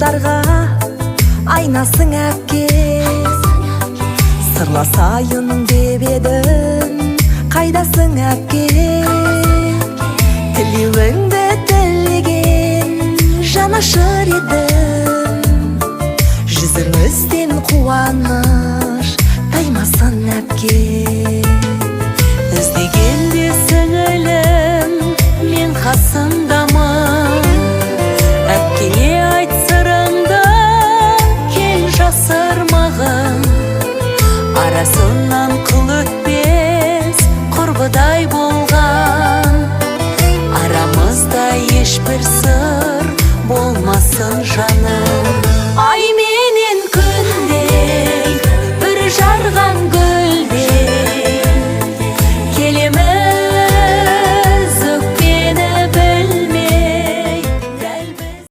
Жұлдарға айнасың әпке, сырласайын деп едім, қайдасың әпке? Тілеуіңді тілеген жанашыр едім, жүзіңізден қуаныш таймасын әпке. Іздегенде сіңілім мен қасымдамын, әпкеңе айт сырыңды кел жасырмағын, арасына